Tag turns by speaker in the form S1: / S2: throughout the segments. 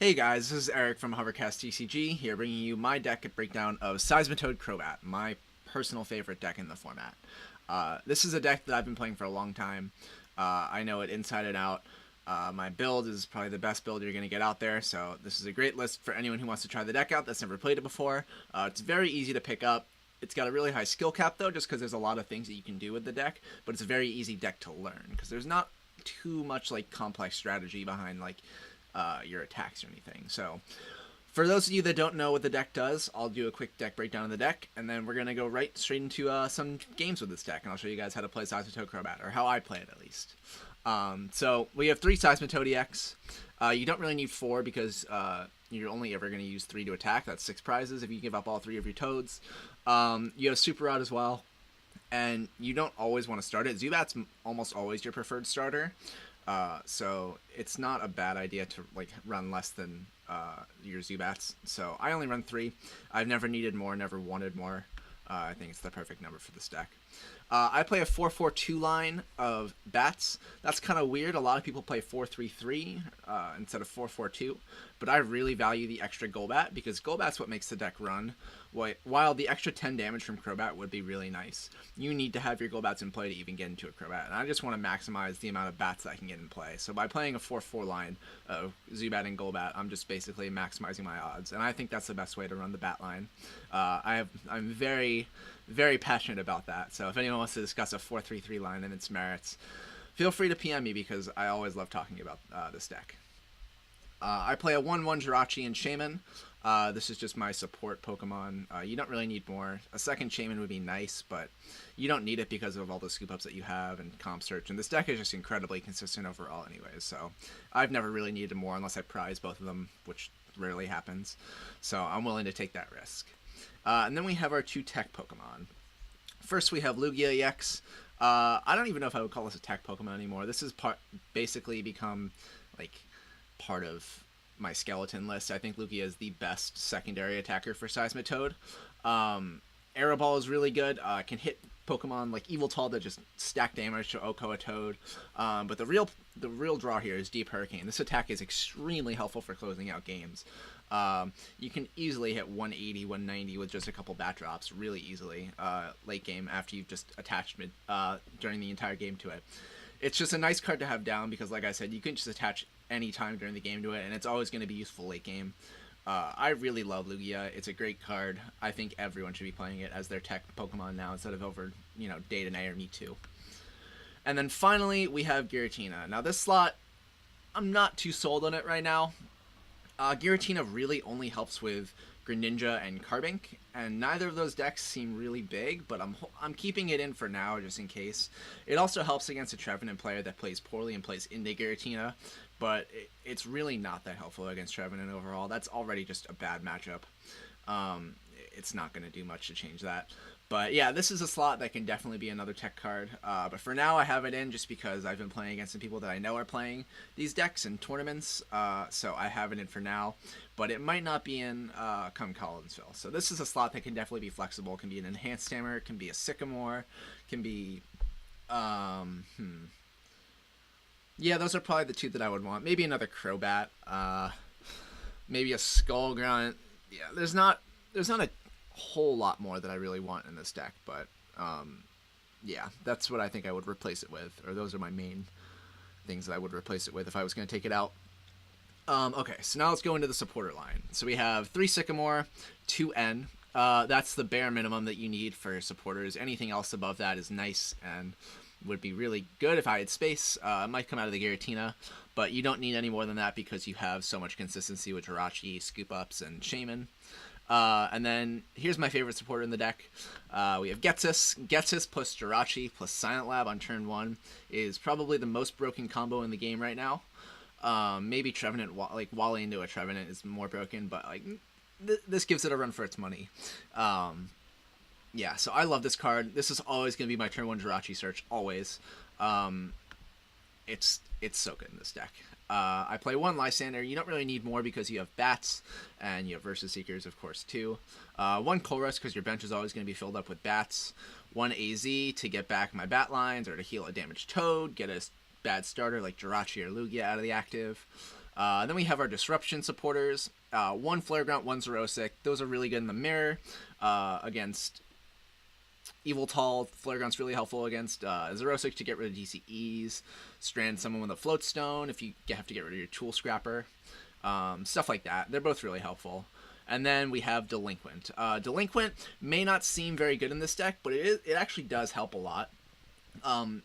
S1: Hey guys, this is Eric from Hovercast TCG here, bringing you my deck breakdown of Seismitoad Crobat, my personal favorite deck in the format. This is a deck that I've been playing for a long time. I know it inside and out. My build is probably the best build you're going to get out there, so this is a great list for anyone who wants to try the deck out that's never played it before. It's very easy to pick up. It's got a really high skill cap though, just because there's a lot of things that you can do with the deck, but it's a very easy deck to learn, because there's not too much complex strategy behind your attacks or anything. So for those of you that don't know what the deck does, I'll do a quick deck breakdown of the deck, and then we're going to go straight into some games with this deck, and I'll show you guys how to play Seismitoad Crobat, or how I play it at least. So we have 3 Seismitoad EX. You don't really need 4 because you're only ever going to use 3 to attack. That's 6 prizes if you give up all 3 of your Toads. You have Super Rod as well, and you don't always want to start it. Zubat's almost always your preferred starter. So it's not a bad idea to run less than your Zubats. So I only run 3. I've never needed more, never wanted more. I think it's the perfect number for this deck. I play a 4-4-2 line of bats. That's kind of weird. A lot of people play 4-3-3 instead of 4-4-2, but I really value the extra Golbat because Golbat's what makes the deck run. While the extra 10 damage from Crobat would be really nice, you need to have your Golbats in play to even get into a Crobat, and I just want to maximize the amount of bats that I can get in play. So by playing a 4-4 line of Zubat and Golbat, I'm just basically maximizing my odds, and I think that's the best way to run the bat line. I'm very, very passionate about that, so if anyone wants to discuss a 4-3-3 line and its merits, feel free to PM me because I always love talking about this deck. I play a 1-1 Jirachi and Shaman. This is just my support Pokemon. You don't really need more. A second Shaman would be nice, but you don't need it because of all the scoop ups that you have and comp search. And this deck is just incredibly consistent overall anyways, so I've never really needed more unless I prize both of them, which rarely happens. So I'm willing to take that risk. And then we have our 2 tech Pokemon. First we have Lugia EX. I don't even know if I would call this a tech Pokemon anymore. This is basically become part of my skeleton list. I think Lugia is the best secondary attacker for Seismitoad. Aero Ball is really good. Can hit Pokemon like Yveltal that just stack damage to Oko a Toad. But the real draw here is Deep Hurricane. This attack is extremely helpful for closing out games. You can easily hit 180, 190 with just a couple bat drops really easily late game after you've just attached during the entire game to it. It's just a nice card to have down because, like I said, you can just attach any time during the game to it, and it's always going to be useful late game. I really love Lugia. It's a great card. I think everyone should be playing it as their tech Pokemon now instead of over, Day to Night or Mewtwo. And then finally, we have Giratina. Now this slot, I'm not too sold on it right now. Giratina really only helps with Greninja and Carbink, and neither of those decks seem really big, but I'm keeping it in for now just in case. It also helps against a Trevenant player that plays poorly and plays into Giratina, but it's really not that helpful against Trevenant overall. That's already just a bad matchup. It's not going to do much to change that. But yeah, this is a slot that can definitely be another tech card. But for now, I have it in just because I've been playing against some people that I know are playing these decks in tournaments. So I have it in for now. But it might not be in come Collinsville. So this is a slot that can definitely be flexible. It can be an Enhanced Hammer. It can be a Sycamore. It can be... Yeah, those are probably the 2 that I would want. Maybe another Crobat. Maybe a Skull Grunt. Yeah, there's not a whole lot more that I really want in this deck, but yeah, that's what I think I would replace it with, or those are my main things that I would replace it with if I was going to take it out. Okay, so now let's go into the supporter line. So we have 3 Sycamore, 2 N. That's the bare minimum that you need for supporters. Anything else above that is nice and would be really good if I had space. It might come out of the Giratina, but you don't need any more than that because you have so much consistency with Jirachi, Scoop Ups, and Shaman. And then here's my favorite supporter in the deck. We have Getsus. Getsus plus Jirachi plus Silent Lab on turn 1 is probably the most broken combo in the game right now. Maybe Trevenant, Wally into a Trevenant is more broken, but this gives it a run for its money. Yeah, so I love this card. This is always going to be my turn 1 Jirachi search, always. It's so good in this deck. I play 1 Lysander. You don't really need more because you have Bats, and you have Versus Seekers, of course, too. 1 Colress because your bench is always going to be filled up with Bats. 1 AZ to get back my Bat lines or to heal a damaged Toad, get a bad starter like Jirachi or Lugia out of the active. Then we have our Disruption supporters. One Flare Grunt, one Zerosic. Those are really good in the mirror against Evil Tall. Flare Grunt's really helpful against Zerosic to get rid of DCEs. Strand someone with a Float Stone if you have to get rid of your Tool Scrapper. Stuff like that. They're both really helpful. And then we have Delinquent. Delinquent may not seem very good in this deck, but it actually does help a lot.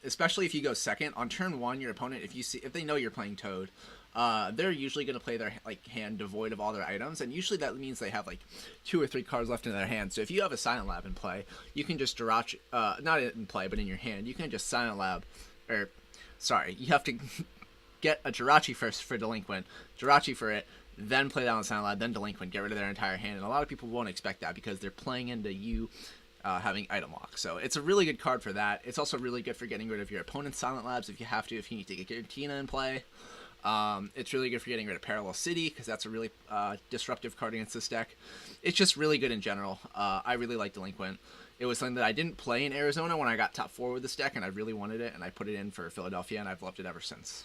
S1: Especially if you go second on turn 1, your opponent, if they know you're playing Toad, they're usually going to play their hand devoid of all their items, and usually that means they have 2 or 3 cards left in their hand. So if you have a Silent Lab in play, you can just Jirachi, not in play, but in your hand, you can just Silent Lab, you have to get a Jirachi first for Delinquent, Jirachi for it, then play down the Silent Lab, then Delinquent, get rid of their entire hand, and a lot of people won't expect that because they're playing into you having item lock. So it's a really good card for that. It's also really good for getting rid of your opponent's Silent Labs if you have to, if you need to get your Tina in play. It's really good for getting rid of Parallel City because that's a really disruptive card against this deck. It's just really good in general. I really like Delinquent. It was something that I didn't play in Arizona when I got top 4 with this deck, and I really wanted it, and I put it in for Philadelphia, and I've loved it ever since.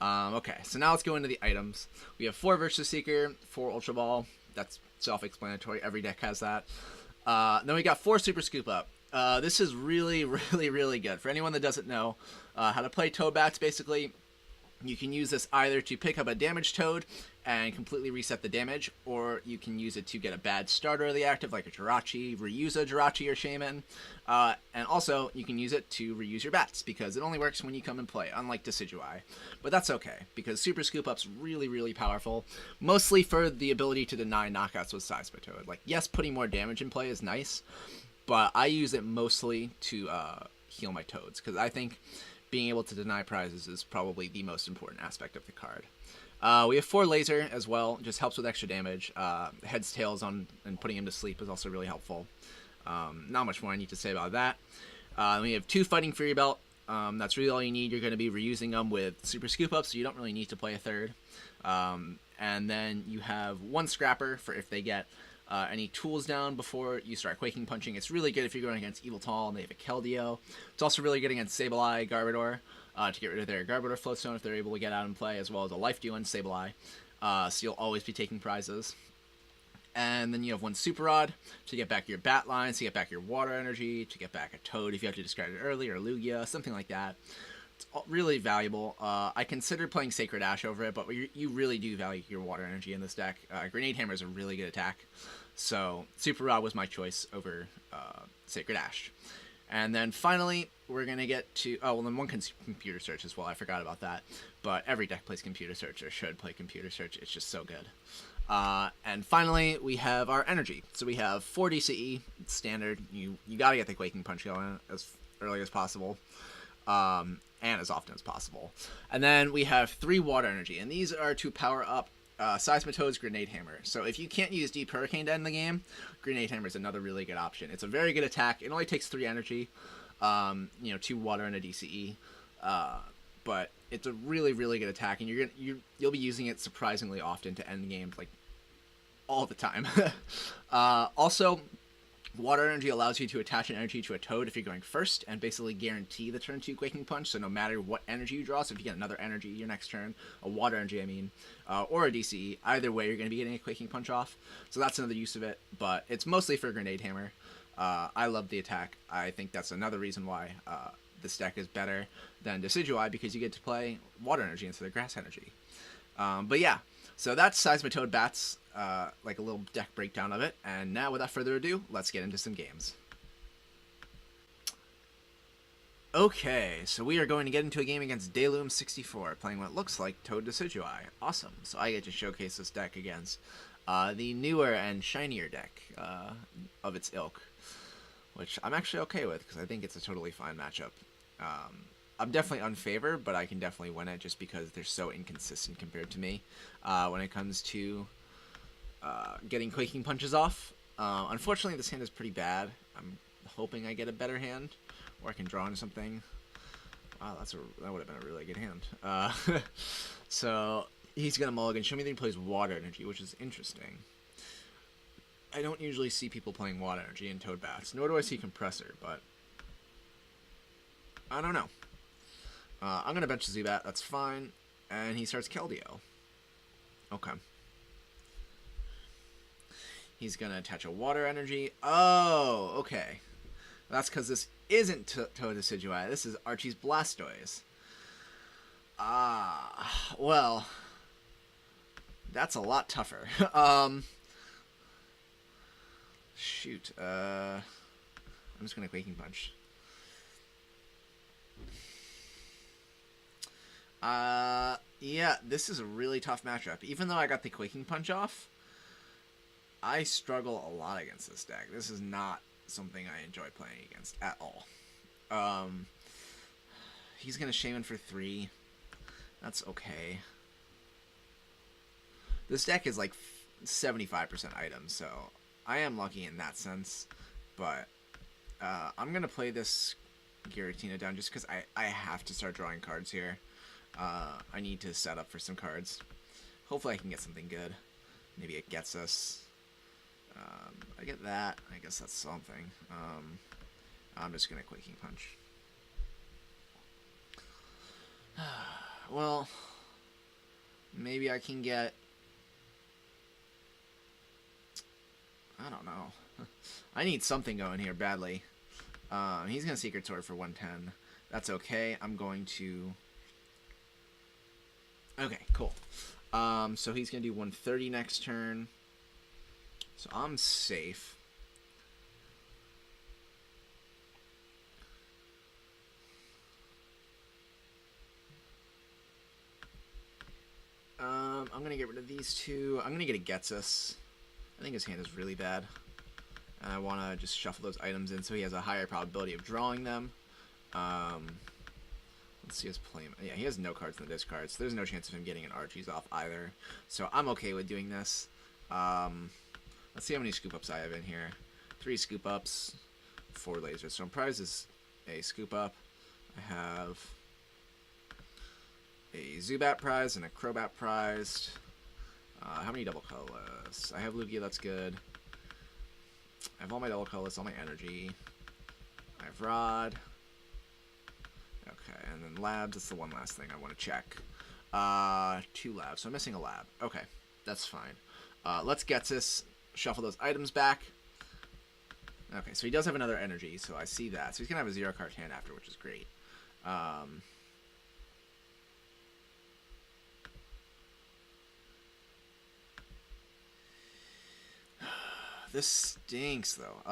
S1: Okay, so now let's go into the items. We have 4 Versus Seeker, 4 Ultra Ball. That's self-explanatory. Every deck has that. Then we got 4 Super Scoop Up. This is really, really, really good. For anyone that doesn't know how to play Toad Bats, basically, you can use this either to pick up a damaged Toad and completely reset the damage, or you can use it to get a bad starter of the active, like a Jirachi, reuse a Jirachi or Shaman, and also you can use it to reuse your bats, because it only works when you come and play, unlike Decidueye. But that's okay, because Super Scoop Up's really, really powerful, mostly for the ability to deny knockouts with Seismitoad. Yes, putting more damage in play is nice, but I use it mostly to heal my Toads, because I think being able to deny prizes is probably the most important aspect of the card. We have 4 Laser as well, just helps with extra damage. Heads, Tails on and putting him to sleep is also really helpful. Not much more I need to say about that. We have 2 Fighting Fury Belt. That's really all you need. You're going to be reusing them with Super Scoop Up, so you don't really need to play a third. And then you have 1 Scrapper for if they get any tools down before you start Quaking Punching. It's really good if you're going against Evil Tall and they have a Keldeo. It's also really good against Sableye, Garbodor, to get rid of their Garbodor Floatstone if they're able to get out and play, as well as a Life Deal on Sableye. So you'll always be taking prizes. And then you have 1 Super Rod to get back your Bat Lines, to get back your Water Energy, to get back a Toad if you have to discard it early, or Lugia, something like that. It's really valuable. I considered playing Sacred Ash over it, but you really do value your Water Energy in this deck. Grenade Hammer is a really good attack, so Super Rod was my choice over Sacred Ash. And then finally, we're going to get to... Oh, well, then 1 Computer Search as well. I forgot about that. But every deck plays Computer Search, or should play Computer Search. It's just so good. And finally, we have our Energy. So we have 4 DCE, standard. You got to get the Quaking Punch going as early as possible. And as often as possible. And then we have 3 Water Energy, and these are to power up Seismitoad's Grenade Hammer. So if you can't use Deep Hurricane to end the game, Grenade Hammer is another really good option. It's a very good attack. It only takes 3 energy, 2 water and a DCE, but it's a really, really good attack, and you'll be using it surprisingly often to end games, all the time. Also, Water Energy allows you to attach an energy to a Toad if you're going first, and basically guarantee the turn 2 Quaking Punch, so no matter what energy you draw, so if you get another energy your next turn, a Water Energy or a DCE, either way you're going to be getting a Quaking Punch off, so that's another use of it, but it's mostly for Grenade Hammer. I love the attack. I think that's another reason why this deck is better than Decidueye, because you get to play Water Energy instead of Grass Energy. But yeah, so that's Seismitoad Bats, a little deck breakdown of it. And now, without further ado, let's get into some games. Okay, so we are going to get into a game against Dayloom64, playing what looks like Toad Decidueye. Awesome, so I get to showcase this deck against the newer and shinier deck of its ilk, which I'm actually okay with, because I think it's a totally fine matchup. I'm definitely unfavored, but I can definitely win it just because they're so inconsistent compared to me when it comes to getting Quaking Punches off. Unfortunately, this hand is pretty bad. I'm hoping I get a better hand, or I can draw into something. Wow, that would have been a really good hand. So he's going to mulligan. Show me that he plays Water Energy, which is interesting. I don't usually see people playing Water Energy in Toad Bats, nor do I see Compressor, but I don't know. I'm going to bench Zubat, that's fine, and he starts Keldeo. Okay. He's going to attach a water energy. Oh, okay. That's because this isn't Toad Decidueye. This is Archie's Blastoise. Ah, well, that's a lot tougher. Shoot. I'm just going to Quaking Punch. Yeah, this is a really tough matchup. Even though I got the Quaking Punch off, I struggle a lot against this deck. This is not something I enjoy playing against at all. He's going to Shaman for 3. That's okay. This deck is like 75% items, so I am lucky in that sense. But I'm going to play this Giratina down just because I have to start drawing cards here. I need to set up for some cards. Hopefully I can get something good. Maybe it gets us. I get that. I guess that's something. I'm just going to Quaking Punch. Well, maybe I can get... I don't know. I need something going here badly. He's going to Secret Sword for 110. That's okay. I'm going to... Okay, cool. So he's going to do 130 next turn. So I'm safe. I'm going to get rid of these two. I'm going to get a Getsus. I think his hand is really bad. And I want to just shuffle those items in so he has a higher probability of drawing them. Let's see his play. Yeah, he has no cards in the discard, so there's no chance of him getting an Archie's off either. So I'm okay with doing this. Let's see how many scoop ups I have in here. 3 scoop ups, 4 lasers. So I'm prized is a scoop up. I have a Zubat prize and a Crobat prized. How many double colorless? I have Lugia, that's good. I have all my double colorless, all my energy. I have Rod. Okay, and then labs, that's the one last thing I want to check. 2 labs, so I'm missing a lab. Okay, that's fine. Let's get this, shuffle those items back. Okay, so he does have another energy, so I see that. So he's going to have a 0 card hand after, which is great. This stinks, though.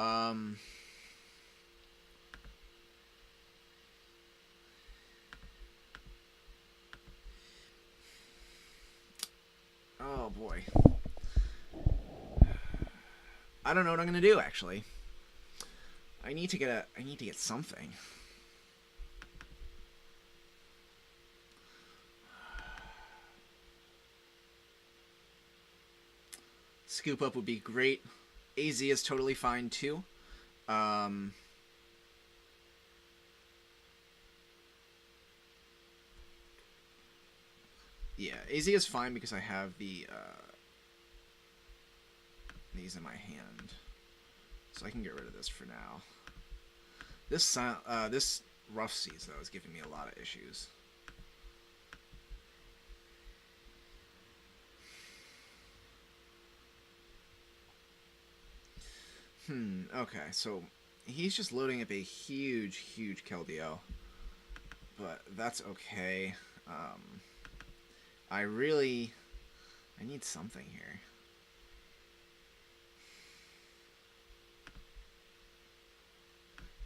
S1: Oh boy. I don't know what I'm gonna do, actually. I need to get something. Scoop up would be great. AZ is totally fine too. Yeah, AZ is fine because I have the these in my hand, so I can get rid of this for now. This Rough Seas though is giving me a lot of issues. Okay, so he's just loading up a huge Keldeo, but that's okay. I need something here.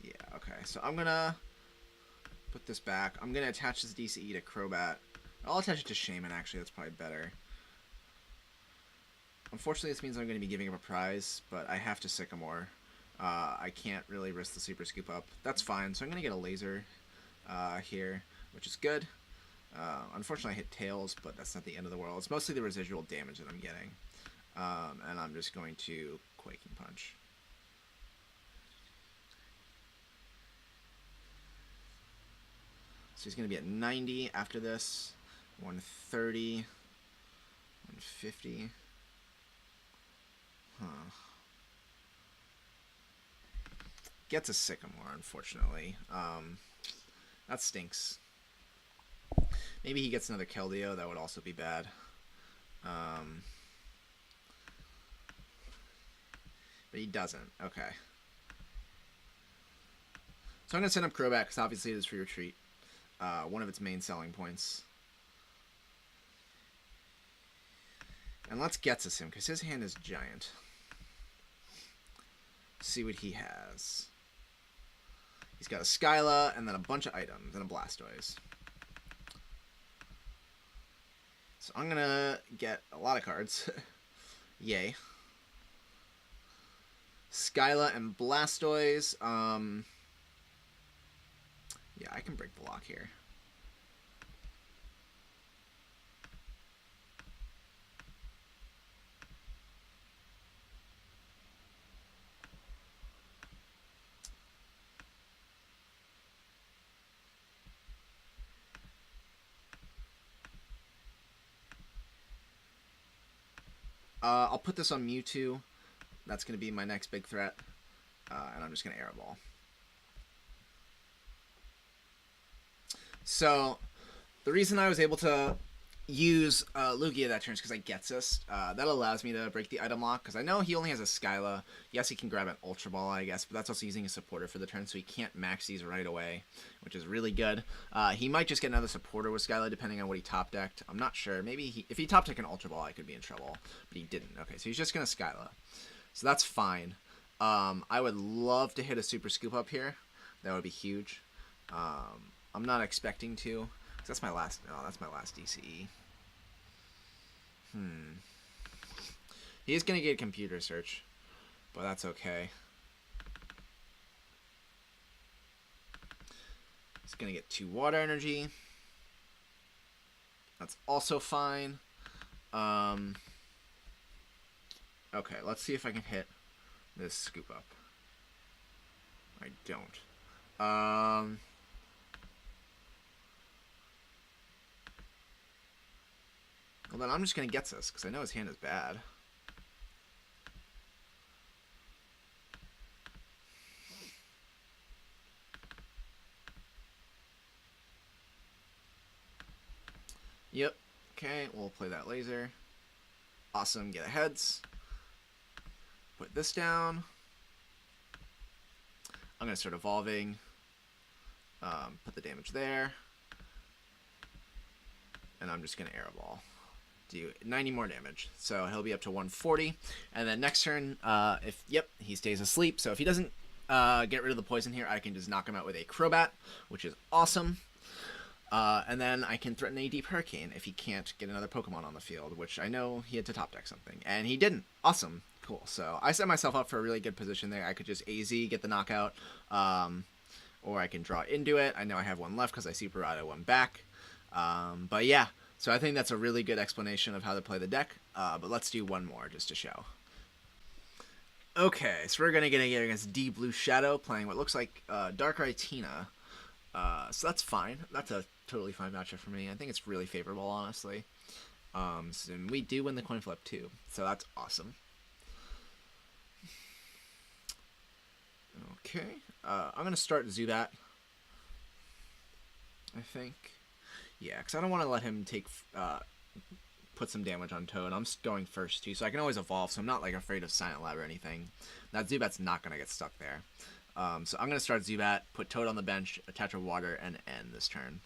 S1: Yeah, okay, so I'm gonna put this back. I'm gonna attach this DCE to Crobat. I'll attach it to Shaman, actually, that's probably better. Unfortunately, this means I'm going to be giving up a prize, but I have to Sycamore. I can't really risk the Super Scoop Up. That's fine, so I'm going to get a Laser here, which is good. Unfortunately, I hit Tails, but that's not the end of the world. It's mostly the residual damage that I'm getting. And I'm just going to Quaking Punch. So he's going to be at 90 after this. 130. 150. Huh. Gets a Sycamore, unfortunately. That stinks. Maybe he gets another Keldeo. That would also be bad. But he doesn't. Okay. So I'm going to send up Crobat because obviously it is free retreat. One of its main selling points. And let's Getsus him because his hand is giant. See what he has. He's got a Skyla and then a bunch of items and a Blastoise. So I'm going to get a lot of cards. Yay. Skyla and Blastoise. Yeah, I can break the lock here. I'll put this on Mewtwo. That's going to be my next big threat. And I'm just going to Air Ball. So, the reason I was able to use Lugia that turn is because I Getsus. That allows me to break the item lock, because I know he only has a Skyla. Yes, he can grab an Ultra Ball, I guess, but that's also using a supporter for the turn, so he can't max these right away, which is really good. He might just get another supporter with Skyla, depending on what he top decked. I'm not sure. Maybe if he top decked an Ultra Ball, I could be in trouble, but he didn't. Okay, so he's just going to Skyla. So that's fine. I would love to hit a Super Scoop up here. That would be huge. I'm not expecting to. That's my last. Oh, that's my last DCE. He is gonna get a computer search, but that's okay. He's gonna get 2 water energy. That's also fine. Okay, let's see if I can hit this scoop up. I don't. Well, then I'm just going to get this, because I know his hand is bad. Yep. Okay, we'll play that laser. Awesome, get a heads. Put this down. I'm going to start evolving. Put the damage there. And I'm just going to Air Ball. Do 90 more damage, so he'll be up to 140. And then next turn, he stays asleep. So if he doesn't get rid of the poison here, I can just knock him out with a Crobat, which is awesome. And then I can threaten a Deep Hurricane if he can't get another Pokemon on the field, which I know he had to top deck something, and he didn't. Awesome, cool. So I set myself up for a really good position there. I could just AZ get the knockout, or I can draw into it. I know I have one left because I Super Auto one back. But yeah. So I think that's a really good explanation of how to play the deck, but let's do one more just to show. Okay, so we're going to get against Deep Blue Shadow, playing what looks like Darkrai Tina. So that's fine. That's a totally fine matchup for me. I think it's really favorable, honestly. So we do win the coin flip too, so that's awesome. Okay, I'm going to start Zubat, I think. Yeah, because I don't want to let him put some damage on Toad. I'm going first, too, so I can always evolve, so I'm not, afraid of Silent Lab or anything. That Zubat's not going to get stuck there. So I'm going to start Zubat, put Toad on the bench, attach a water, and end this turn.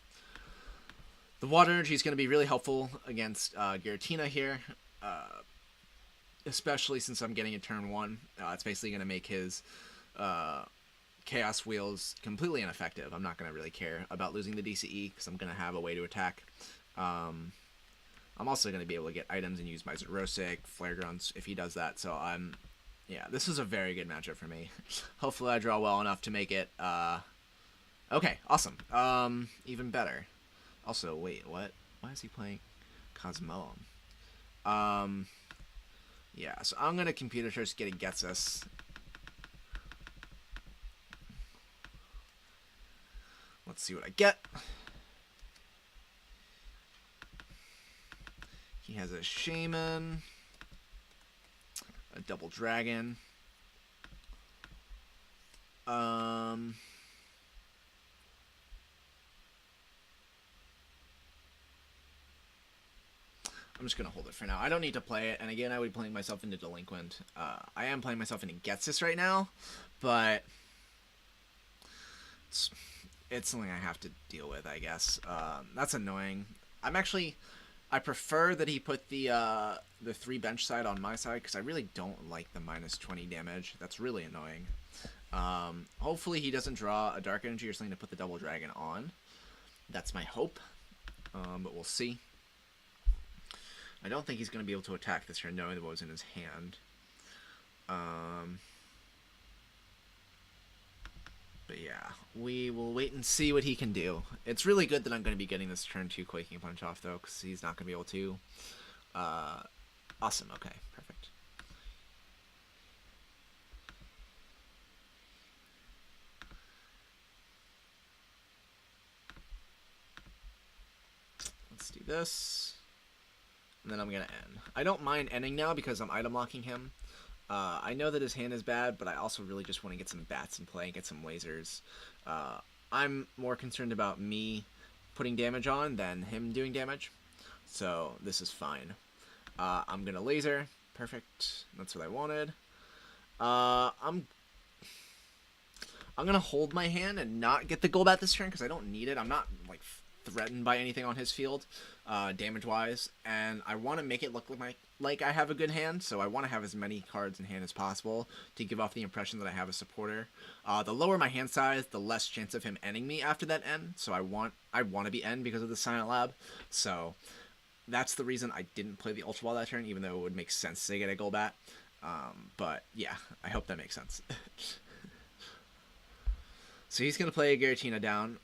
S1: The water energy is going to be really helpful against Giratina here, especially since I'm getting a turn 1. It's basically going to make his Chaos Wheels completely ineffective. I'm not going to really care about losing the DCE because I'm going to have a way to attack. I'm also going to be able to get items and use my Zerosic, Flare Grunts if he does that. So yeah, this is a very good matchup for me. Hopefully I draw well enough to make it. Okay, awesome. Even better. Also, wait, what? Why is he playing Cosmoem? Yeah, so I'm going to computer search, get a Getsus. Let's see what I get. He has a Shaman, a Double Dragon. I'm just going to hold it for now. I don't need to play it, and again, I would be playing myself into Delinquent. I am playing myself into Getsis right now, but it's something I have to deal with, I guess. That's annoying. I prefer that he put the 3 bench side on my side, because I really don't like the minus 20 damage. That's really annoying. Hopefully he doesn't draw a Dark Energy or something to put the Double Dragon on. That's my hope, but we'll see. I don't think he's going to be able to attack this turn, knowing what was in his hand. But yeah, we will wait and see what he can do. It's really good that I'm going to be getting this turn 2 Quaking Punch off, though, because he's not going to be able to. Awesome, okay, perfect. Let's do this. And then I'm going to end. I don't mind ending now because I'm item locking him. I know that his hand is bad, but I also really just want to get some bats in play and get some lasers. I'm more concerned about me putting damage on than him doing damage. So this is fine. I'm going to laser. Perfect. That's what I wanted. I'm going to hold my hand and not get the Golbat this turn because I don't need it. I'm not like threatened by anything on his field, damage-wise, and I want to make it look like I have a good hand, so I want to have as many cards in hand as possible to give off the impression that I have a supporter. The lower my hand size, the less chance of him ending me after that end, so I want to be end because of the Silent Lab, so that's the reason I didn't play the Ultra Ball that turn, even though it would make sense to get a Golbat. But yeah, I hope that makes sense. So he's going to play Giratina down.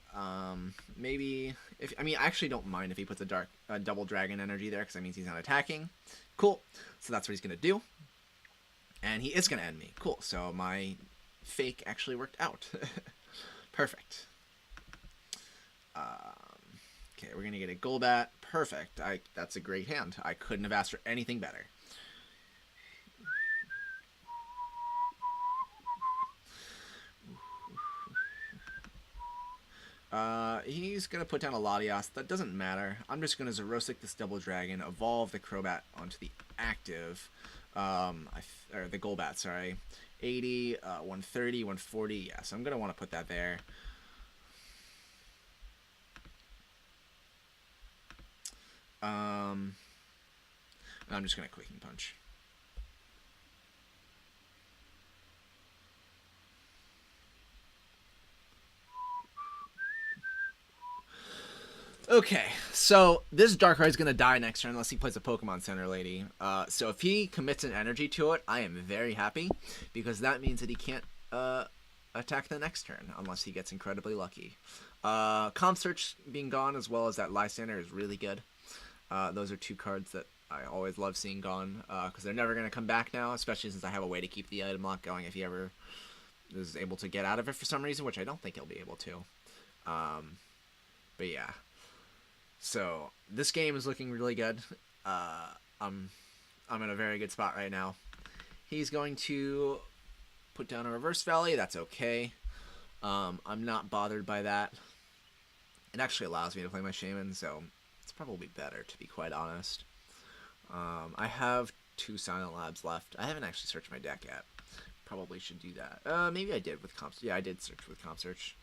S1: Maybe... I actually don't mind if he puts a Double Dragon Energy there, because that means he's not attacking. Cool. So that's what he's going to do. And he is going to end me. Cool. So my fake actually worked out. Perfect. Okay, we're going to get a Golbat. Perfect. That's a great hand. I couldn't have asked for anything better. He's going to put down a Latias. That doesn't matter. I'm just going to Xerosic this Double Dragon, evolve the Crobat onto the active, or the Golbat, sorry. 80, 130, 140, yeah, so I'm going to want to put that there. And I'm just going to Quaking Punch. Okay, so this Darkrai is going to die next turn unless he plays a Pokemon Center Lady. So if he commits an energy to it, I am very happy, because that means that he can't attack the next turn unless he gets incredibly lucky. Calm Search being gone, as well as that Lysander, is really good. Those are 2 cards that I always love seeing gone, because they're never going to come back now, especially since I have a way to keep the item lock going if he ever is able to get out of it for some reason, which I don't think he'll be able to. But yeah. So this game is looking really good. I'm in a very good spot right now. He's going to put down a Reverse Valley. That's okay. I'm not bothered by that. It actually allows me to play my Shaman, so it's probably better, to be quite honest. I have 2 Silent Labs left. I haven't actually searched my deck yet. Probably should do that. Maybe I did with Comp Search. Yeah, I did search with Comp Search.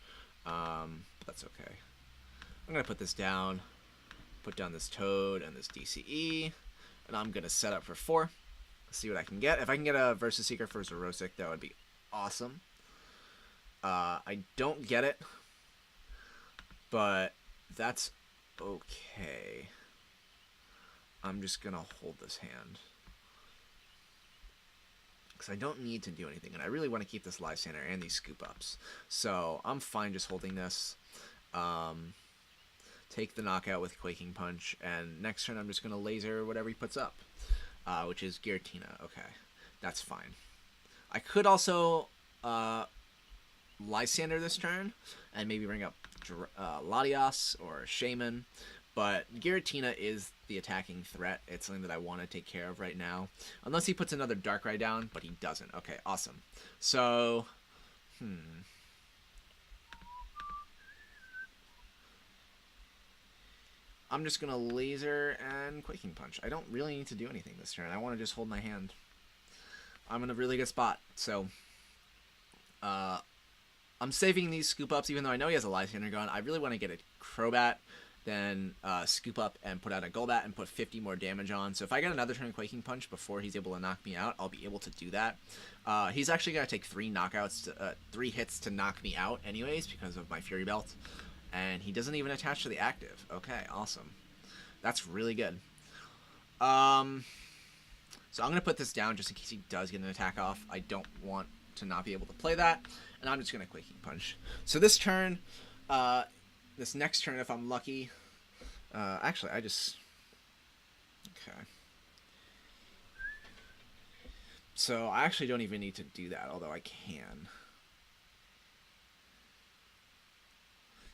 S1: But that's okay. I'm going to put this down. Put down this Toad and this DCE, and I'm going to set up for 4. See what I can get. If I can get a Versus Seeker for Xerosic, that would be awesome. I don't get it, but that's okay. I'm just going to hold this hand, because I don't need to do anything, and I really want to keep this Lysander and these Scoop Ups. So I'm fine just holding this. Take the knockout with Quaking Punch, and next turn I'm just going to laser whatever he puts up, which is Giratina. Okay, that's fine. I could also Lysander this turn, and maybe bring up Latias or Shaman, but Giratina is the attacking threat. It's something that I want to take care of right now, unless he puts another Darkrai down, but he doesn't. Okay, awesome. So, I'm just going to laser and Quaking Punch. I don't really need to do anything this turn. I want to just hold my hand. I'm in a really good spot. So, I'm saving these scoop ups, even though I know he has a Lysander gun. I really want to get a Crobat, then scoop up and put out a Golbat and put 50 more damage on. So if I get another turn Quaking Punch before he's able to knock me out, I'll be able to do that. He's actually going to take 3 hits to knock me out anyways because of my Fury Belt. And he doesn't even attach to the active. Okay, awesome. That's really good. So I'm going to put this down just in case he does get an attack off. I don't want to not be able to play that, and I'm just going to Quaking Punch. So this turn, this next turn, if I'm lucky, actually, okay. So I actually don't even need to do that, although I can.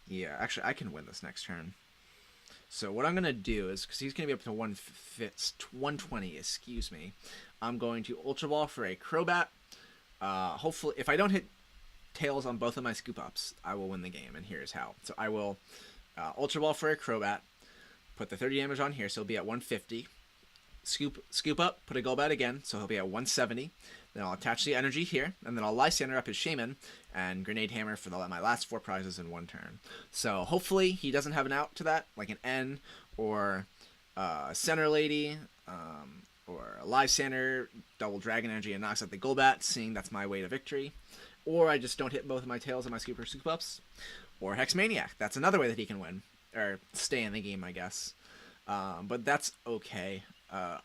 S1: Yeah, actually, I can win this next turn. So what I'm going to do is, because he's going to be up to 120, excuse me, I'm going to Ultra Ball for a Crobat. Hopefully, if I don't hit tails on both of my scoop ups, I will win the game, and here's how. So I will Ultra Ball for a Crobat, put the 30 damage on here, so he'll be at 150. Scoop up, put a Golbat again, so he'll be at 170. Then I'll attach the energy here, and then I'll Lysander up his Shaman and Grenade Hammer for my last 4 prizes in one turn. So hopefully he doesn't have an out to that, like an N or Center Lady or a Lysander, double Dragon Energy and knocks out the Golbat, seeing that's my way to victory. Or I just don't hit both of my tails on my scoop ups. Or Hex Maniac. That's another way that he can win. Or stay in the game, I guess. But that's okay.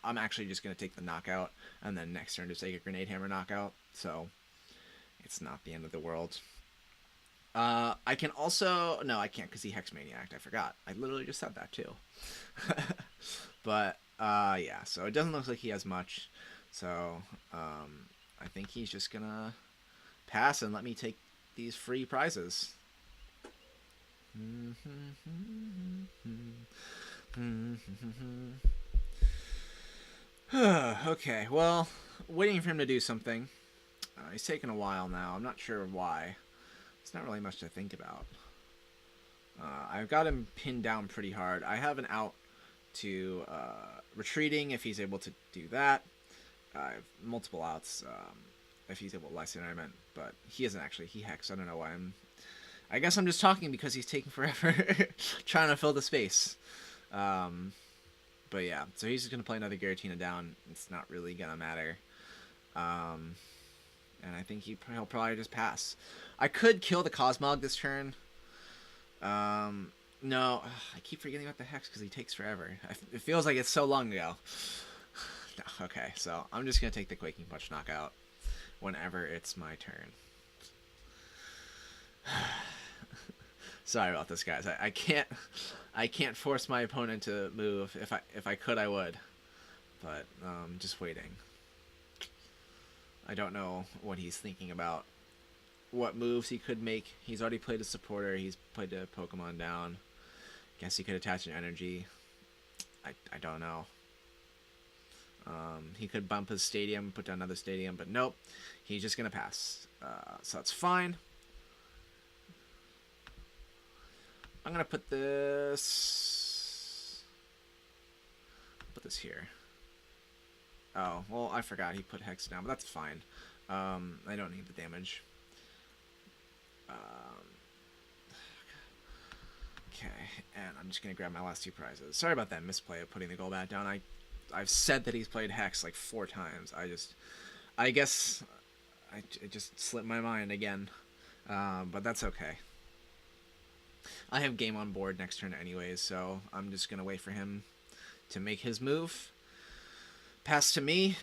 S1: I'm actually just going to take the knockout, and then next turn just take a Grenade Hammer knockout, so it's not the end of the world. I can also... No, I can't because he Hex Maniac. I forgot. I literally just said that, too. But, yeah, so it doesn't look like he has much. So, I think he's just going to pass and let me take these free prizes. Okay, well, waiting for him to do something. He's taking a while now. I'm not sure why. It's not really much to think about. I've got him pinned down pretty hard. I have an out to retreating if he's able to do that. I have multiple outs if he's able to Lysander, I meant. But he isn't actually. He Hex. I don't know why I guess I'm just talking because he's taking forever trying to fill the space. But yeah, so he's just going to play another Giratina down. It's not really going to matter. And I think he'll probably just pass. I could kill the Cosmog this turn. No, I keep forgetting about the Hex because he takes forever. It feels like it's so long ago. No, okay, so I'm just going to take the Quaking Punch knockout whenever it's my turn. Sorry about this, guys. I can't force my opponent to move. If I could, I would. But just waiting. I don't know what he's thinking about. What moves he could make. He's already played a supporter. He's played a Pokemon down. Guess he could attach an energy. I don't know. He could bump his stadium, put down another stadium, but nope. He's just gonna pass. So that's fine. I'm gonna put this here. Oh, well, I forgot he put Hex down, but that's fine. I don't need the damage. Okay, and I'm just gonna grab my last 2 prizes. Sorry about that misplay of putting the Golbat down. I've said that he's played Hex like 4 times. I guess it just slipped my mind again. But that's okay. I have game on board next turn anyways, so I'm just going to wait for him to make his move. Pass to me,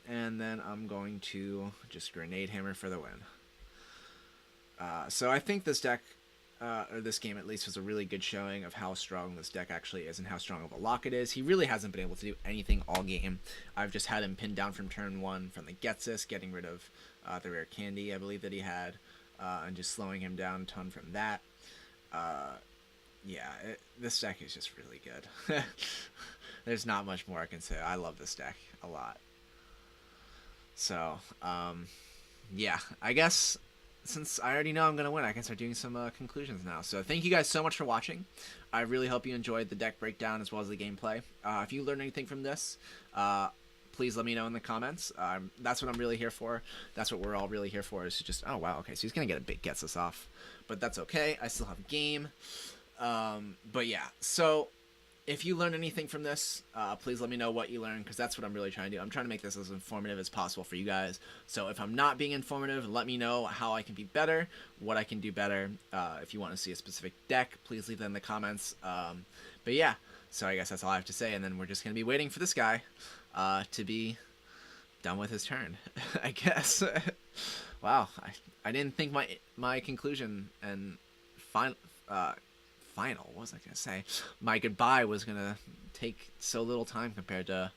S1: and then I'm going to just Grenade Hammer for the win. So I think this deck, or this game at least, was a really good showing of how strong this deck actually is and how strong of a lock it is. He really hasn't been able to do anything all game. I've just had him pinned down from turn 1 from the Getsis, getting rid of the rare candy I believe that he had, and just slowing him down a ton from that. Yeah, this deck is just really good. There's not much more I can say. I love this deck a lot. So, yeah, I guess since I already know I'm going to win, I can start doing some conclusions now. So thank you guys so much for watching. I really hope you enjoyed the deck breakdown as well as the gameplay. If you learned anything from this, please let me know in the comments. That's what I'm really here for. That's what we're all really here for, is to just, oh wow, okay, so he's going to get a big gets us off. But that's okay. I still have a game. But yeah, so if you learned anything from this, please let me know what you learned, because that's what I'm really trying to do. I'm trying to make this as informative as possible for you guys. So if I'm not being informative, let me know how I can be better, what I can do better. If you want to see a specific deck, please leave that in the comments. But yeah, so I guess that's all I have to say, and then we're just going to be waiting for this guy to be done with his turn, I guess. Wow, I didn't think my conclusion and final, what was I going to say? My goodbye was going to take so little time compared to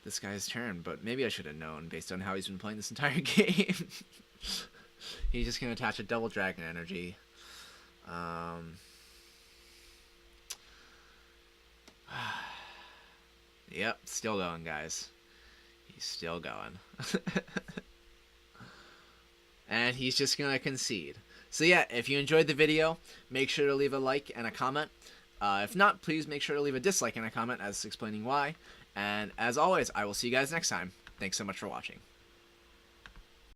S1: this guy's turn, but maybe I should have known based on how he's been playing this entire game. He's just going to attach a double dragon energy. Yep, still going, guys. He's still going. And he's just going to concede. So yeah, if you enjoyed the video, make sure to leave a like and a comment. If not, please make sure to leave a dislike and a comment as explaining why. And as always, I will see you guys next time. Thanks so much for watching.